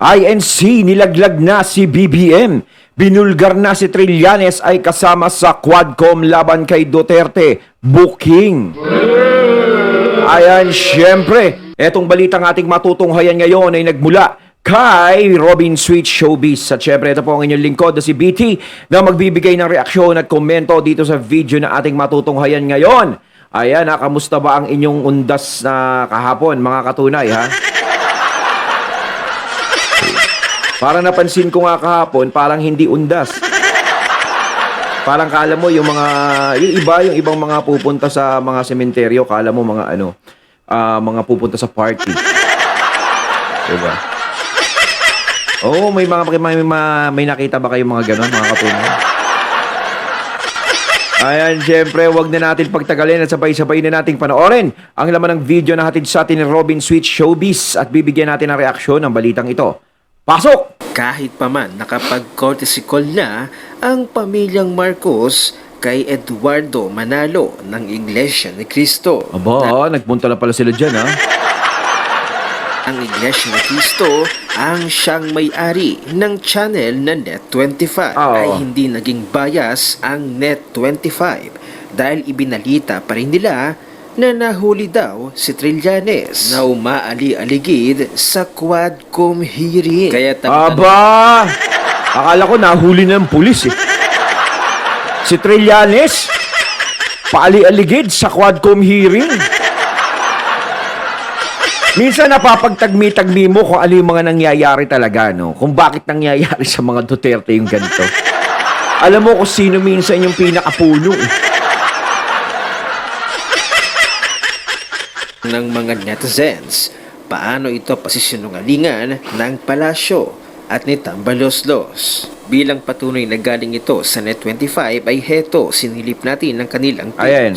INC nilaglag na si BBM. Binulgar na si Trillanes ay kasama sa Quadcom laban kay Duterte. Booking. Ayan, syempre, etong balitang ating matutunghayan ngayon ay nagmula kay Robin Sweet Showbiz. At syempre, ito po ang inyong lingkod na si BT na magbibigay ng reaksyon at komento dito sa video na ating matutunghayan ngayon. Ayan, kamusta ba ang inyong undas na kahapon, mga katunay, ha? Parang napansin ko nga kahapon, parang hindi undas. Parang kala mo yung ibang mga pupunta sa mga sementeryo, kala mo mga mga pupunta sa party. Diba? Oh, may nakita ba kayong mga ganon, mga katunay? Ayan, syempre, wag na natin pagtagalin at sabay-sabay na nating panoorin ang laman ng video na hatid sa atin ni Robin Sweet Showbiz at bibigyan natin ng reaksyon ng balitang ito. Pasok! Kahit pa man nakapag-courtesy call na ang pamilyang Marcos kay Eduardo Manalo ng Iglesia ni Cristo. Aba, nagpunta na pala sila dyan, ha? Ang Iglesia ni Cristo ang siyang may-ari ng channel na Net25 ay hindi naging bias ang Net25 dahil ibinalita pa rin nila na nahuli daw si Trillanes na umaali-aligid sa Quadcom hearing. Kaya Aba! Akala ko nahuli na ng pulis, eh. Si Trillanes, paali-aligid sa Quadcom hearing. Minsan napapagtagmi-tagmi mo kung ano yung mga nangyayari talaga, no? Kung bakit nangyayari sa mga Duterte yung ganito. Alam mo kung sino minsan yung pinakapuno, eh. Ng mga netizens, paano ito pasisinungalingan ng palasyo at ni Tambaloslos. Bilang patunay na galing ito sa Net25 ay heto, sinilip natin ang kanilang page. Ayan.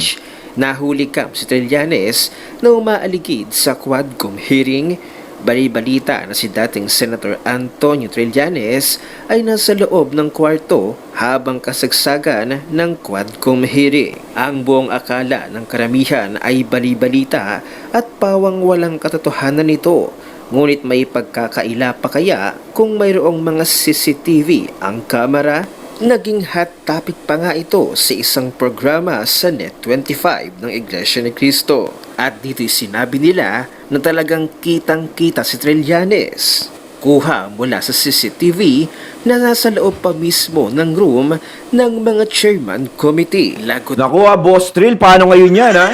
Nahuli kam si Trillanes na umaaligid sa Quadcom hearing. Bali-balita na si dating Senator Antonio Trillanes ay nasa loob ng kwarto habang kasagsagan ng Quadcom hearing. Ang buong akala ng karamihan ay bali-balita at pawang walang katotohanan nito. Ngunit may pagkakaila pa kaya kung mayroong mga CCTV ang kamera? Naging hot topic pa nga ito sa isang programa sa Net25 ng Iglesia ni Cristo. At dito'y sinabi nila na talagang kitang-kita si Trillanes. Kuha mula sa CCTV na nasa loob pa mismo ng room ng mga chairman committee. Naku, Boss Trill, paano ngayon yan, ha?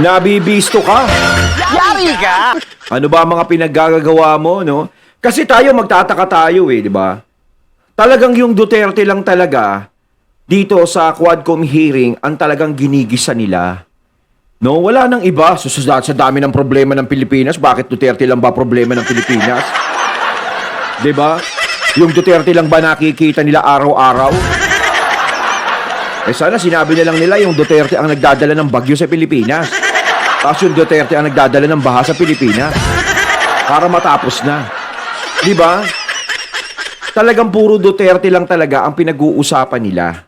Nabibisto ka. Yari ka! Ano ba ang mga pinaggagawa mo, no? Kasi tayo magtataka tayo, di ba? Talagang yung Duterte lang talaga dito sa Quadcom hearing ang talagang ginigisa nila. No, wala nang iba. Sa dami ng problema ng Pilipinas, bakit Duterte lang ba problema ng Pilipinas? 'Di ba? Yung Duterte lang ba nakikita nila araw-araw? Sana sinabi na lang nila yung Duterte ang nagdadala ng bagyo sa Pilipinas. Tapos yung Duterte ang nagdadala ng baha sa Pilipinas. Para matapos na. 'Di ba? Talagang puro Duterte lang talaga ang pinag-uusapan nila.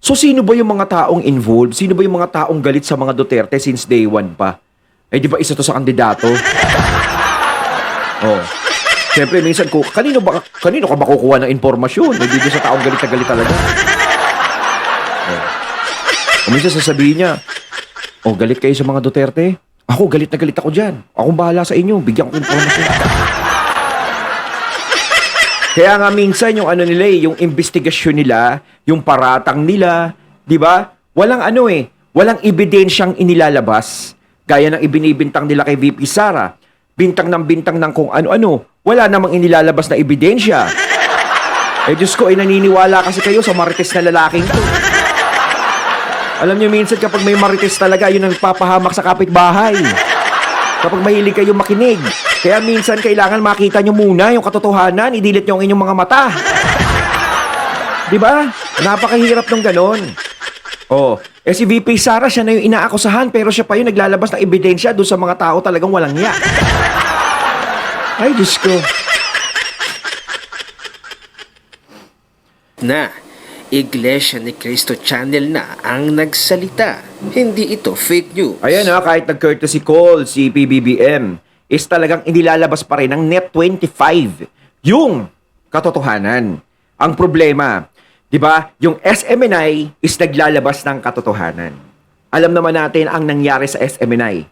So sino ba yung mga taong involved? Sino ba yung mga taong galit sa mga Duterte since day one pa? Eh di ba isa to sa kandidato? Oh. Siyempre minsan kanino ka ba kukuha ng informasyon? Hindi sa taong galit na galit talaga. Oh. O minsan sasabihin niya, oh galit kayo sa mga Duterte? Ako galit na galit ako dyan. Akong bahala sa inyo. Bigyan ko informasyon. Kaya nga minsan yung yung investigasyon nila, yung paratang nila, 'di ba? Walang ebidensyang inilalabas. Gaya ng ibinibintang nila kay VP Sara, bintang ng kung ano-ano, wala namang inilalabas na ebidensya. Diyos ko, naniniwala kasi kayo sa marites na lalaking to. Alam niyo minsan kapag may marites talaga, yun ang nagpapahamak sa kapitbahay. Kapag mahilig kayo makinig. Kaya minsan kailangan makita nyo muna yung katotohanan, idilit nyo ang inyong mga mata. Diba? Napakahirap nung ganon. Si VP Sara, siya na yung inaakusahan, pero siya pa yung naglalabas ng ebidensya doon sa mga tao talagang walang niya. Ay, Diyos ko. Iglesia ni Cristo channel na ang nagsalita. Hindi ito fake news. Ayan kahit nag-courtesy call si PBBM, is talagang inilalabas pa rin ng Net25 yung katotohanan. Ang problema, di ba, yung SMNI is naglalabas ng katotohanan. Alam naman natin ang nangyari sa SMNI.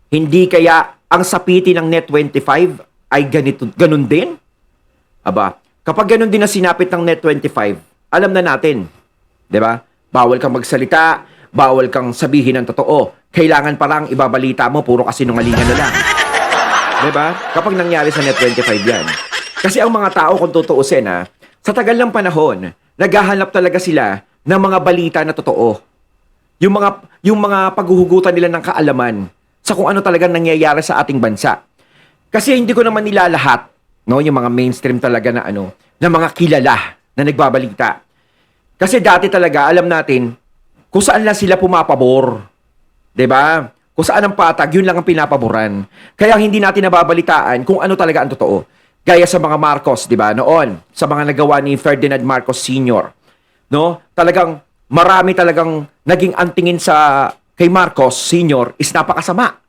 Hindi kaya ang sapiti ng Net25 ay ganun din? Aba, kapag ganun din na sinapit ng Net25, alam na natin, di ba? Bawal kang magsalita, bawal kang sabihin ng totoo. Kailangan parang ibabalita mo, puro kasinungalingan na lang. Di ba? Kapag nangyari sa Net25 yan. Kasi ang mga tao, kung tutuusin sa tagal ng panahon, naghahanap talaga sila ng mga balita na totoo. Yung mga paghuhugutan nila ng kaalaman sa kung ano talagang nangyayari sa ating bansa. Kasi hindi ko naman nilalahat, no, yung mga mainstream talaga na na mga kilala na nagbabalita. Kasi dati talaga, alam natin, kung saan lang sila pumapabor. 'Di ba? Kung saan ang patag, yun lang ang pinapaboran. Kaya hindi natin nababalitaan kung ano talaga ang totoo. Gaya sa mga Marcos, 'di ba? Noon, sa mga nagawa ni Ferdinand Marcos Sr. No? Talagang marami talagang naging antingin sa kay Marcos Sr. is napakasama.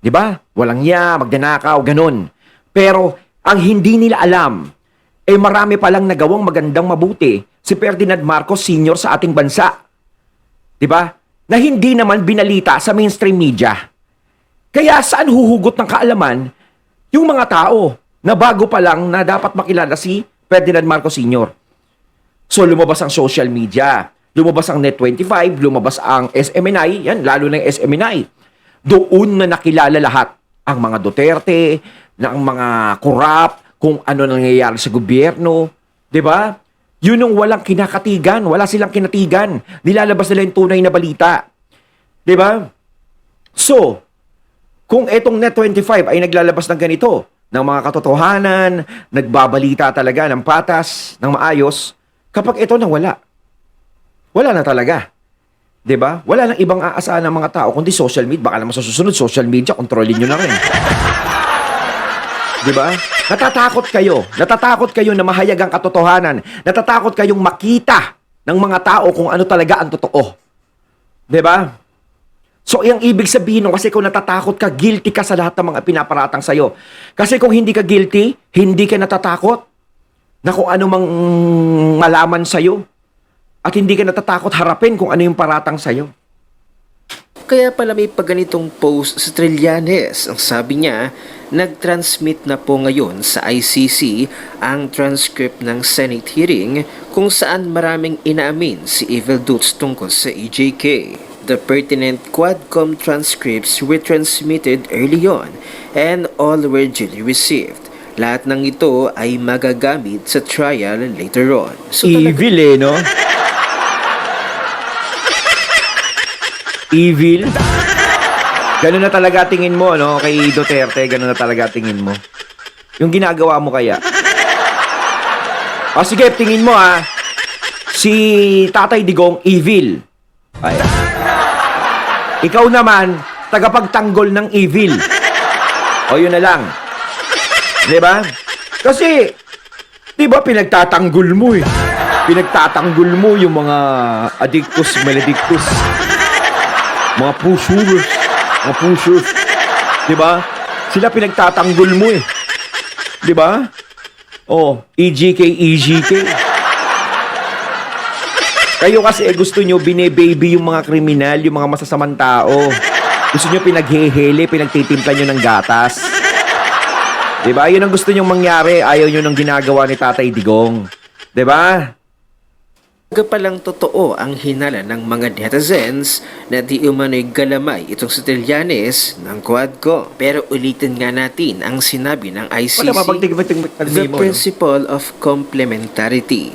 'Di ba? Walang niya, magnanakaw, ganun. Pero ang hindi nila alam, marami palang nagawang magandang mabuti si Ferdinand Marcos Sr. sa ating bansa. 'Di ba? Na hindi naman binalita sa mainstream media. Kaya saan huhugot ng kaalaman yung mga tao na bago pa lang na dapat makilala si Ferdinand Marcos Sr. So lumabas ang social media, lumabas ang Net25, lumabas ang SMNI, yan, lalo na yung SMNI. Doon na nakilala lahat ang mga Duterte, ang mga korap, kung ano nangyayari sa gobyerno, 'di ba? Yun yung walang kinakatigan, wala silang kinatigan. Nilalabas nila yung tunay na balita. 'Di ba? So, kung etong Net25 ay naglalabas ng ganito, ng mga katotohanan, nagbabalita talaga ng patas, ng maayos, kapag ito nawala, wala na talaga. 'Di ba? Wala nang ibang aasahan ng mga tao kundi social media. Baka naman sa susunod, social media, kontrolin nyo na rin. 'Di ba? Natatakot kayo na mahayag ang katotohanan. Natatakot kayong makita ng mga tao kung ano talaga ang totoo. 'Di ba? So, yung ibig sabihin kasi kung natatakot ka, guilty ka sa lahat ng mga pinaparatang sa'yo. Kasi kung hindi ka guilty, hindi ka natatakot na kung ano mang malaman sa'yo. At hindi ka natatakot harapin kung ano yung paratang sa'yo. Kaya pala may pagganitong post sa Trillanes. Ang sabi niya, nag-transmit na po ngayon sa ICC ang transcript ng Senate hearing kung saan maraming inaamin si Evil Dutz tungkol sa EJK. The pertinent Quadcom transcripts were transmitted early on and all were duly received. Lahat ng ito ay magagamit sa trial later on. So, Evil no? Evil? Ganun na talaga tingin mo, no? Kay Duterte, ganun na talaga tingin mo. Yung ginagawa mo kaya. O sige, tingin mo si Tatay Digong, evil. Ay. Ikaw naman, tagapagtanggol ng evil. O yun na lang. Diba? Kasi, diba pinagtatanggol mo Pinagtatanggol mo yung mga addictus, maledictus. Mga pushers. Diba? Sila pinagtatanggol mo Diba? Oh, EGK. Kayo kasi gusto nyo bine-baby yung mga kriminal, yung mga masasamang tao. Gusto nyo pinaghehele, pinagtitimpla nyo ng gatas. Diba? Yun ang gusto nyong mangyari. Ayaw nyo ng ginagawa ni Tatay Digong. Diba? palang totoo ang hinala ng mga netizens na di umano'y galamay itong si Trillanes ng Quadcom. Pero ulitin nga natin ang sinabi ng ICC, the principle of complementarity.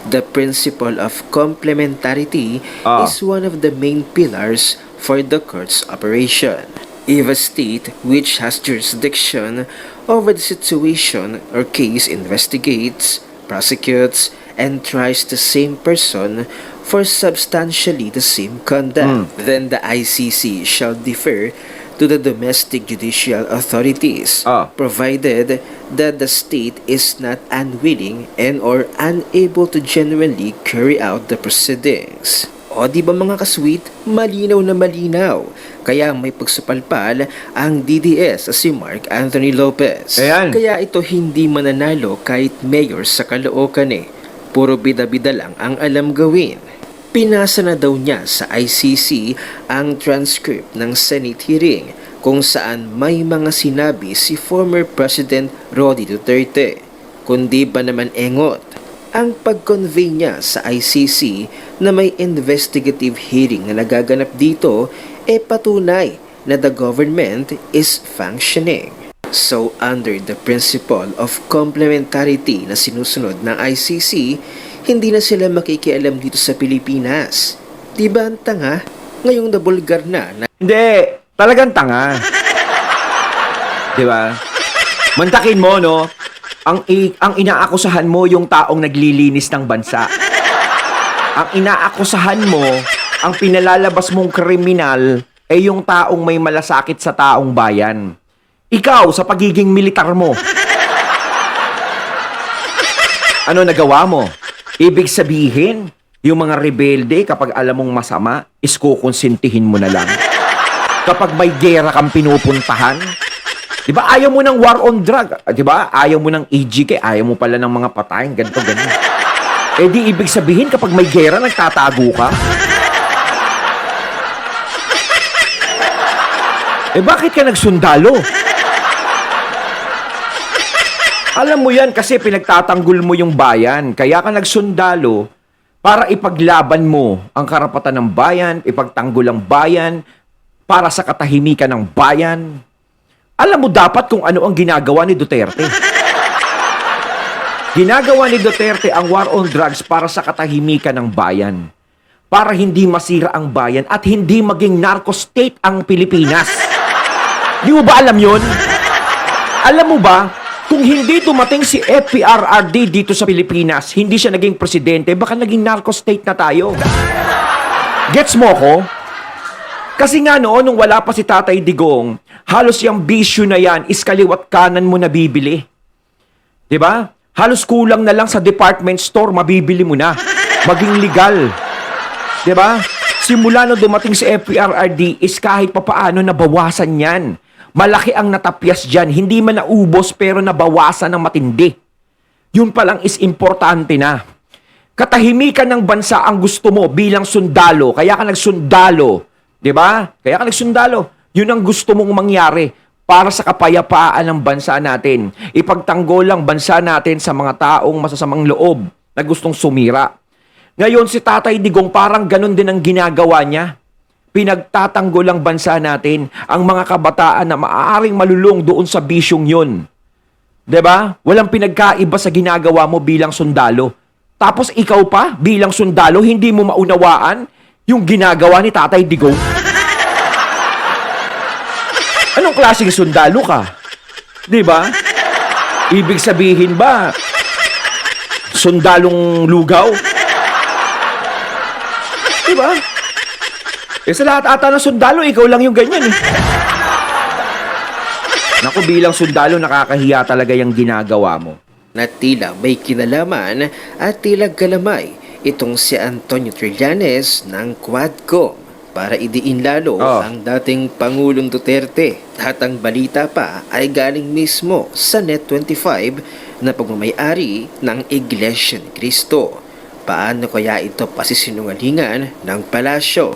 The principle of complementarity is one of the main pillars for the court's operation. If a state which has jurisdiction over the situation or case investigates, prosecutes, and tries the same person for substantially the same conduct, then the ICC shall defer to the domestic judicial authorities, provided that the state is not unwilling and or unable to genuinely carry out the proceedings. O di ba mga kasweet, malinaw na malinaw. Kaya may pagsupalpal ang DDS si Mark Anthony Lopez. Ayan. Kaya ito hindi mananalo kahit mayor sa Caloocan eh. Puro bida-bida lang ang alam gawin. Pinasa na daw niya sa ICC ang transcript ng Senate hearing kung saan may mga sinabi si former President Roddy Duterte. Kundi ba naman engot ang pag-convey niya sa ICC na may investigative hearing na nagaganap dito patunay na the government is functioning. So under the principle of complementarity na sinusunod ng ICC, hindi na sila makikialam dito sa Pilipinas. Diba ang tanga? Ngayong nabulgar na Hindi, talagang tanga. Di ba? Mantakin mo, no? Ang inaakusahan mo yung taong naglilinis ng bansa. Ang inaakusahan mo, ang pinalalabas mong kriminal ay yung taong may malasakit sa taong bayan. Ikaw, sa pagiging militar mo. Ano nagawa mo? Ibig sabihin, yung mga rebelde, kapag alam mong masama, is kukonsintihin mo na lang. Kapag may gera kang pinupuntahan, di ba ayaw mo ng war on drug? Di ba ayaw mo ng EGK, ayaw mo pala ng mga patayin, ganito, ganito. Eh di ibig sabihin, kapag may gera, nagtatago ka? Eh bakit ka nagsundalo? Alam mo yan kasi pinagtatanggol mo yung bayan. Kaya ka nagsundalo para ipaglaban mo ang karapatan ng bayan, ipagtanggol ang bayan, para sa katahimikan ng bayan. Alam mo dapat kung ano ang ginagawa ni Duterte. Ginagawa ni Duterte ang war on drugs para sa katahimikan ng bayan. Para hindi masira ang bayan at hindi maging narco state ang Pilipinas. Di mo ba alam yun? Alam mo ba, kung hindi dumating si FPRRD dito sa Pilipinas, hindi siya naging presidente, baka naging narco state na tayo. Gets mo ko? Kasi nga noon, nung wala pa si Tatay Digong, halos yung bisyo na yan, is kaliwat kanan mo nabibili. Diba? Halos kulang na lang sa department store, mabibili mo na. Maging legal. Diba? Simula nung dumating si FPRRD, is kahit papaano nabawasan yan. Malaki ang natapyas dyan. Hindi man naubos pero nabawasan ng matindi. Yun palang is importante na. Katahimikan ng bansa ang gusto mo bilang sundalo. Kaya ka nagsundalo. Diba? Kaya ka nagsundalo. Yun ang gusto mong mangyari para sa kapayapaan ng bansa natin. Ipagtanggol ang bansa natin sa mga taong masasamang loob na gustong sumira. Ngayon si Tatay Digong parang ganun din ang ginagawa niya. Pinagtatanggol ang bansa natin ang mga kabataan na maaaring malulong doon sa bisyong yun. 'Di ba? Walang pinagkaiba sa ginagawa mo bilang sundalo. Tapos ikaw pa, bilang sundalo, hindi mo maunawaan yung ginagawa ni Tatay Digong. Anong klaseng sundalo ka? 'Di ba? Ibig sabihin ba, sundalong lugaw? 'Di ba? Eh sa lahat ata ng sundalo, ikaw lang yung ganyan eh. Naku, bilang sundalo, nakakahiya talaga yung ginagawa mo. na tila may kinalaman at tila galamay itong si Antonio Trillanes ng Quadcom para idiin lalo ang dating Pangulong Duterte. At ang balita pa ay galing mismo sa Net25 na pagmamayari ng Iglesia ni Cristo. Paano kaya ito pasisinungalingan ng palasyo?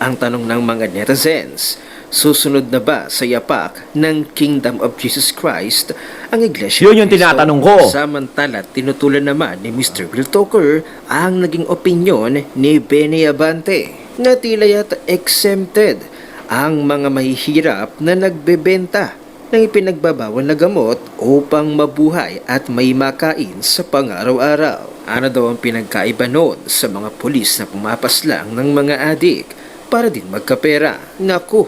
Ang tanong ng mga netizens, susunod na ba sa yapak ng Kingdom of Jesus Christ ang Iglesia Yun yung tinatanong ko. Samantala, tinutulan naman ni Mr. Will Talker ang naging opinyon ni Benny Abante na tila yata exempted ang mga mahihirap na nagbebenta ng ipinagbabawal na gamot upang mabuhay at may makain sa pang-araw-araw. Ano daw ang pinagkaiba noon sa mga pulis na pumapaslang ng mga adik para din magkapera? Naku,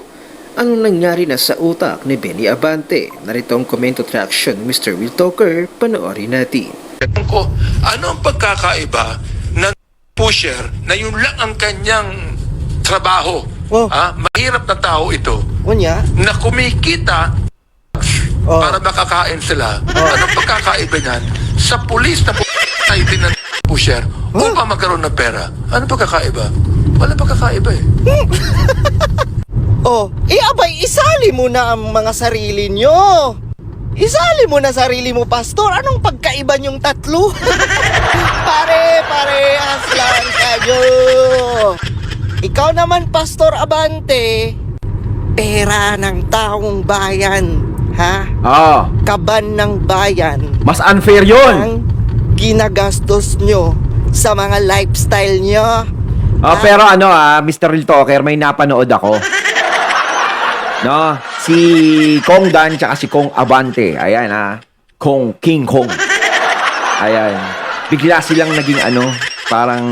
anong nangyari na sa utak ni Benny Abante? Narito ang comment traction ni Mr. Will Talker, panoorin natin. Tanong ko, ano ang pagkakaiba ng pusher na yun lang ang kanyang trabaho? Mahirap na tao ito na kumikita para makakain sila. Anong pagkakaiba niyan sa pulis na ay din ng pusher upang magkaroon ng pera. Ano pagkakaiba? Wala pagkakaiba eh. Oh, abay, isali mo na ang mga sarili nyo. Isali mo na sarili mo, Pastor. Anong pagkaiba niyong tatlo? Pare-parehas lang kayo. Ikaw naman, Pastor Abante, pera ng taong bayan, ha? Oh, Kaban ng bayan mas unfair yun. ang ginagastos nyo sa mga lifestyle nyo. Oh, pero ano Mr. Real Talker, may napanood ako. No, si Kong Dan tsaka si Kong Abante. Ayan King Kong. Ayan. Bigla silang naging parang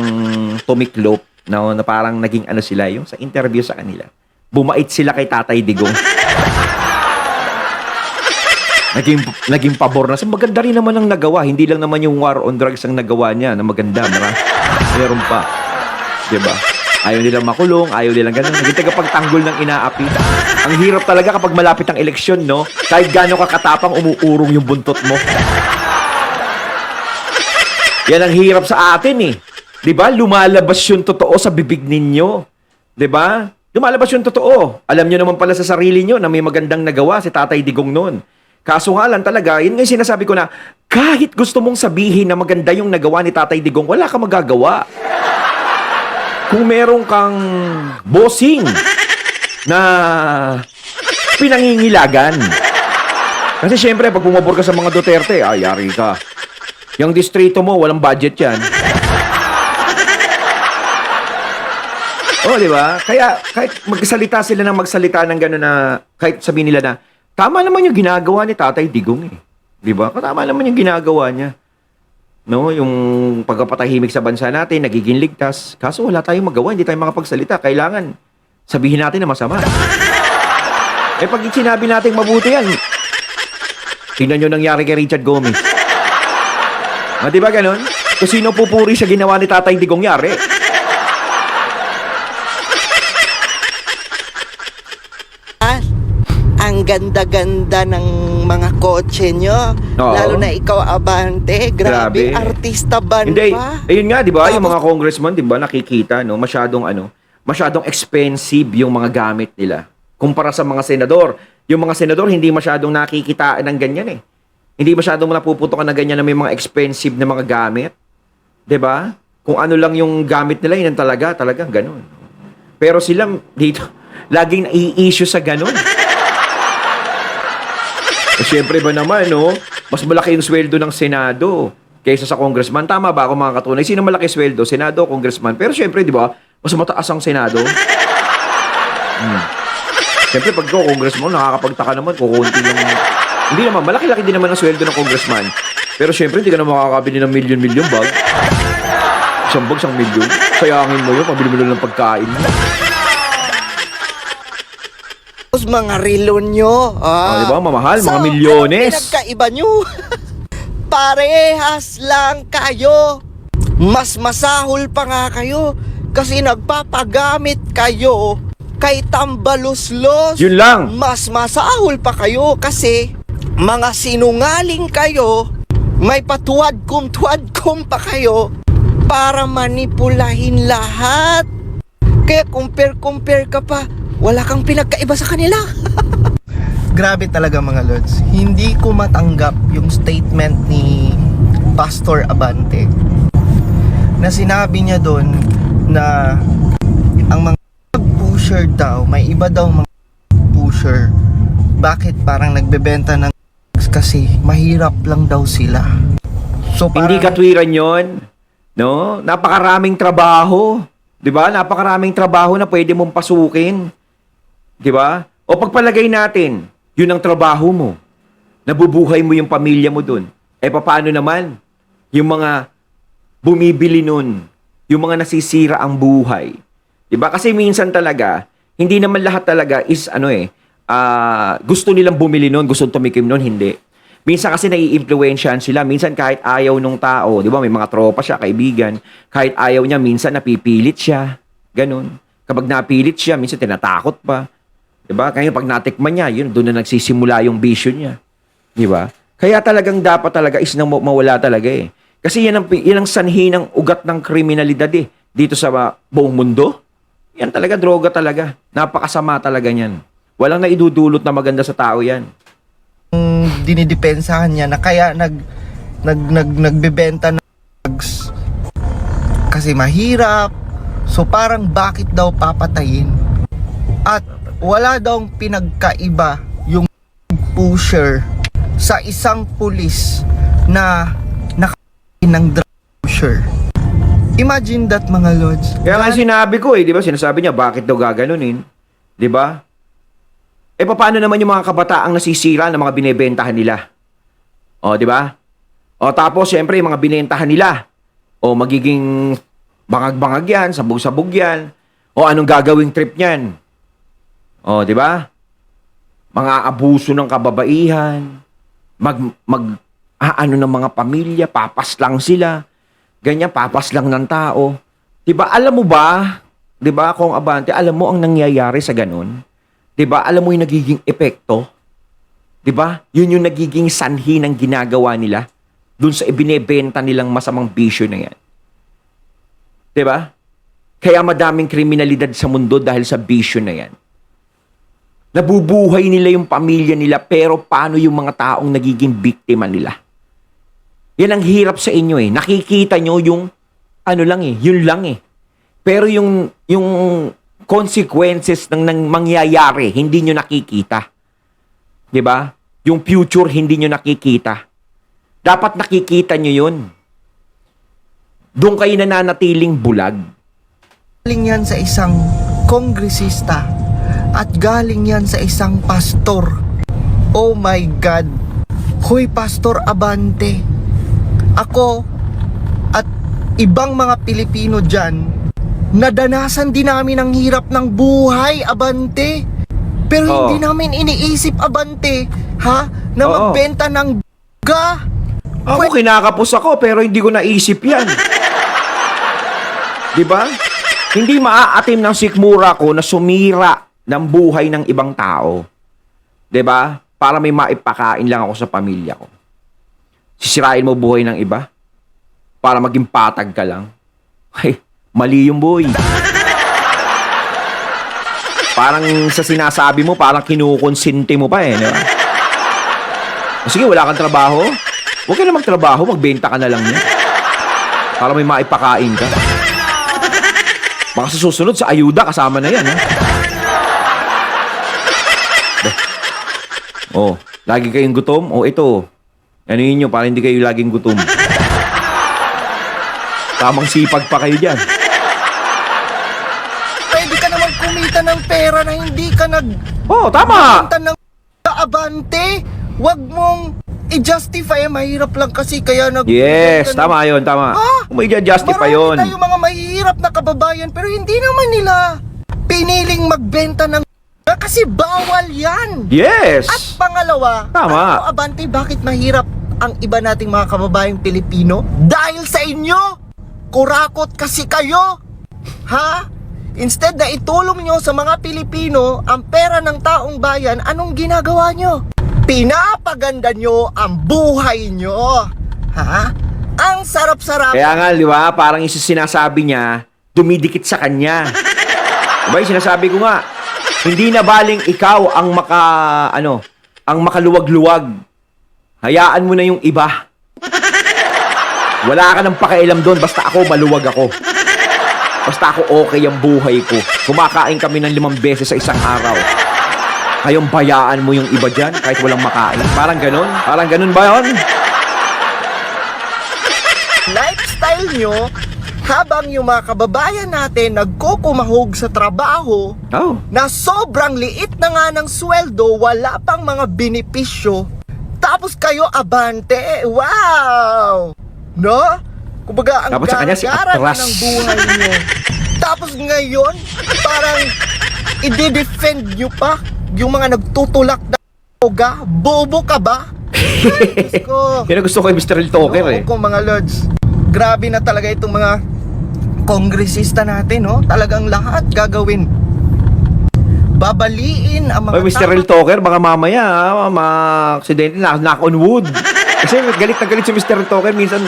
tumiklop, no, na parang naging sila yung sa interview sa kanila. Bumait sila kay Tatay Digong. naging pabor na. So, maganda rin naman ang nagawa. Hindi lang naman yung war on drugs ang nagawa niya na maganda. Meron pa. Diba? Ayaw nilang makulong, ayaw nilang ganun. Naging tagapagtanggol ng inaapi. Ang hirap talaga kapag malapit ang eleksyon, no? Kahit gaano ka katapang, umuurong yung buntot mo. Yan ang hirap sa atin, eh. Diba? Lumalabas yung totoo sa bibig ninyo. Diba? Lumalabas yung totoo. Alam nyo naman pala sa sarili nyo na may magandang nagawa si Tatay Digong noon. Kaso nga lang talaga, yun nga yung sinasabi ko na, kahit gusto mong sabihin na maganda yung nagawa ni Tatay Digong, wala kang magagawa. Kung meron kang bossing na pinangingilagan. Kasi syempre, pag bumabor ka sa mga Duterte, yari ka. Yung distrito mo, walang budget yan. Oh, di ba? Kaya kahit magsalita sila ng gano'n na, kahit sabihin nila na, tama naman yung ginagawa ni Tatay Digong eh. Di ba? Tama naman yung ginagawa niya. No, yung pagpapatahimik sa bansa natin, nagiging ligtas. Kaso wala tayong magawa, hindi tayo makapagsalita. Kailangan sabihin natin na masama. Eh pag sinabi natin mabuti yan, tingnan nyo nangyari kay Richard Gomez. Di ba ganon? Kung sino pupuri sa ginawa ni Tatay Digong yari? Ang ganda-ganda ng mga kotse nyo. Oo. Lalo na ikaw, Abante. Grabe. Grabe. Artista ban Hindi, pa. ayun nga, di ba? Yung Tapos- mga congressman, di ba, nakikita, no? Masyadong expensive yung mga gamit nila. Kumpara sa mga senador. Yung mga senador, hindi masyadong nakikitaan ng ganyan eh. Hindi masyadong napuputokan na ganyan na may mga expensive na mga gamit. Di ba? Kung ano lang yung gamit nila, yun talagang ganun. Pero sila dito, laging nai-issue sa ganun. Eh, syempre ba naman, no? Mas malaki yung sweldo ng Senado kaysa sa congressman. Tama ba ako mga katunay? Sino malaki sweldo? Senado o congressman? Pero syempre, di ba? Mas mataas ang Senado. Syempre, pag ikaw, congressman, nakakapagtaka naman, kukunti lang. Hindi naman, malaki-laki din naman ang sweldo ng congressman. Pero syempre, hindi ka na makakabili ng milyon-milyon bag. Isang bag, 1,000,000. Sayangin mo yun, pabili mo lang ng pagkain mo. Tapos mga relo nyo. Di ba? Mamahal, mga So, milyones. anong pinagkaiba nyo? Parehas lang kayo. Mas masahol pa nga kayo. Kasi nagpapagamit kayo kay Tambaluslos. Yun lang. Mas masahol pa kayo kasi mga sinungaling kayo. May patuwad-kum pa kayo para manipulahin lahat. Kaya compare ka pa, wala kang pinagkaiba sa kanila. Grabe talaga mga lods. Hindi ko matanggap yung statement ni Pastor Abante na sinabi niya doon na ang mga pusher daw, may iba daw mga pusher. Bakit parang nagbebenta ng kasi mahirap lang daw sila. So Hindi katwiran yon, no? Napakaraming trabaho, 'di ba? Napakaraming trabaho na pwede mong pasukin. 'Di ba? O pagpalagay natin, 'yun ang trabaho mo. Nabubuhay mo yung pamilya mo doon. Eh paano naman yung mga bumibili nun, yung mga nasisira ang buhay? 'Di ba? Kasi minsan talaga, hindi naman lahat talaga is gusto nilang bumili nun, gusto tumikim nun, hindi. Minsan kasi nai-impluwensyahan sila. Minsan kahit ayaw nung tao, di ba, may mga tropa siya, kaibigan, kahit ayaw niya, minsan napipilit siya. Ganun. Kapag napilit siya, minsan tinatakot pa. Di ba? Kaya pag natikman niya, yun, doon na nagsisimula yung bisyo niya. Di ba? Kaya talagang dapat talaga is nang mawala talaga eh. Kasi yan ang sanhi ng ugat ng kriminalidad dito sa buong mundo. Yan talaga, droga talaga. Napakasama talaga niyan. Walang naidudulot na maganda sa tao yan. Dinidepensahan niya na kaya nagbebenta ng drugs kasi mahirap. So parang bakit daw papatayin? At wala daw pinagkaiba yung pusher sa isang pulis na ng drug pusher. Imagine that, mga lords. Kaya nga sinabi ko di ba? Sinasabi niya, bakit daw gaganunin? Di ba? Paano naman yung mga kabataang nasisira ng mga binebentahan nila? Di ba? Tapos, syempre, yung mga binentahan nila. Magiging bangag-bangag yan, sabog-sabog yan. Anong gagawing trip niyan? Di ba? Mga abuso ng kababaihan. Ano ng mga pamilya, papas lang sila. Ganyan, papas lang ng tao. Diba, alam mo ba, diba, kung Abante, alam mo ang nangyayari sa ganun? Diba, alam mo yung nagiging epekto? Diba, yun yung nagiging sanhi ng ginagawa nila dun sa ibinebenta nilang masamang bisyo na yan. Diba? Kaya madaming kriminalidad sa mundo dahil sa bisyo na yan. Nabubuhay nila yung pamilya nila, pero paano yung mga taong nagiging biktima nila? Yan ang hirap sa inyo Nakikita nyo yung yun lang Pero yung consequences ng mangyayari, hindi nyo nakikita. 'Di ba? Yung future, hindi nyo nakikita. Dapat nakikita nyo yun. Doon kayo nananatiling bulag. Galing yan sa isang kongresista at galing yan sa isang pastor. Oh my God. Hoy, Pastor Abante. Ako at ibang mga Pilipino dyan, nadanasan din namin ang hirap ng buhay, Abante. Pero hindi namin iniisip, Abante, na magbenta ng b***ga. Ako, kinakapos ako, pero hindi ko naisip yan. Diba? Hindi maaatim ng sikmura ko na sumira ng buhay ng ibang tao. Diba? Para may maipakain lang ako sa pamilya ko. Sisirain mo buhay ng iba? Para maging patag ka lang? Ay, mali yung boy. Parang sa sinasabi mo, parang kinukonsinti mo pa diba? Sige, wala kang trabaho? Huwag ka na magtrabaho, magbenta ka na lang niya. Para may maipakain ka. Baka sa susunod, sa ayuda, kasama na yan, lagi kayong gutom? Ito. Ano yun para hindi kayo laging gutom. Tamang sipag pa kayo dyan. Pwede ka naman kumita ng pera na hindi ka tama! ng Abante. Huwag mong i-justify. Mahirap lang kasi kaya Yes, tama yun, tama. Kung may justify yun. Marami tayong mga mahihirap na kababayan pero hindi naman nila piniling magbenta ng kasi bawal yan. Yes! At pangalawa, tama. Abante, bakit mahirap ang iba nating mga kababayang Pilipino? Dahil sa inyo! Kurakot kasi kayo! Instead na itulong nyo sa mga Pilipino ang pera ng taong bayan, anong ginagawa nyo? Pinapaganda nyo ang buhay nyo! Ang sarap-sarap! Kaya nga, di ba, parang yung sinasabi niya, dumidikit sa kanya. Diba yung sinasabi ko nga, hindi na baling ikaw ang ang makaluwag-luwag. Hayaan mo na yung iba. Wala ka nang pakialam doon, basta ako maluwag ako. Basta ako okay ang buhay ko. Kumakain kami ng 5 beses sa isang araw. Kayong bayaan mo yung iba dyan kahit walang makain. Parang ganun? Parang ganun ba yun? Lifestyle nyo, habang yung mga kababayan natin nagkukumahog sa trabaho, na sobrang liit na nga ng sweldo, wala pang mga benepisyo, tapos kayo Abante, wow! No? Kumbaga, ang Tapos sa kanya si gara Atras. ng buhay nyo. Tapos ngayon, parang i-defend nyo pa yung mga nagtutulak na droga. Bobo ka ba? Ay, Diyos ko. Yan ang gusto ko yung Mr. Real Talker Kung mga lords, grabe na talaga itong mga kongresista natin, talagang lahat gagawin. Babaliin ang mga Mr. Real Talker, baka mamaya, ma-aksidente na, knock on wood. Kasi galit na galit si Mr. Real Talker, minsan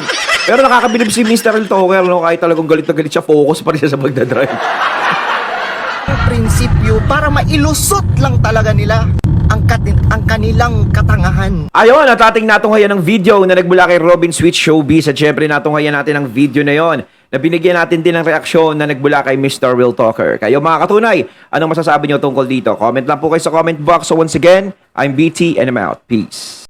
Pero nakakabilib si Mr. El Talker, no? Kahit talagang galit na galit siya, focus pa rin siya sa magdadrive. Prinsipyo para mailusot lang talaga nila ang kanilang katangahan. Ayun, at ating natunghayan ng video na nagmula kay Robin Sweet Showbiz. At syempre natunghayan natin ang video na yon na binigyan natin din ng reaksyon na nagmula kay Mr. Will Talker. Kayo mga katunay, anong masasabi nyo tungkol dito? Comment lang po kayo sa comment box. So once again, I'm BT and I'm out. Peace.